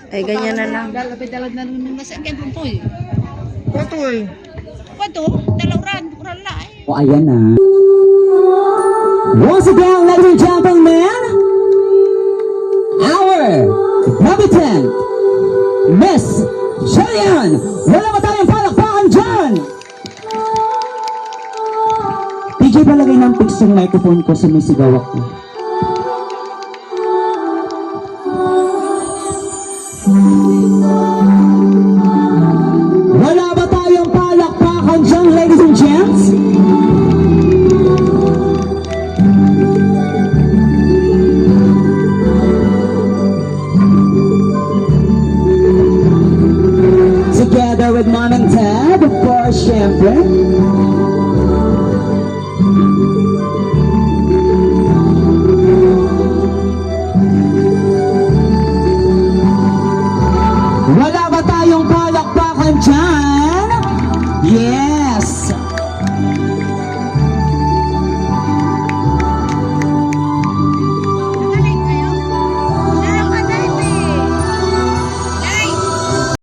Ay, ganyan na lang. Dalapit-dalad na naman sa akin po eh. Ito eh. Pato, dalawran, bukuran na eh. O, ayan na. Once again, ladies and gentlemen, our number 10, Miss Jillian. Wala ba tayong palakpakan dyan? PJ, palagay ng fix yung microphone ko sa misigaw ako. Wala ba tayong palakpakan dyan, ladies and gents? Together with Mom and Dad, of course, syempre. Wala ba tayong palakpakan dyan? Yeah!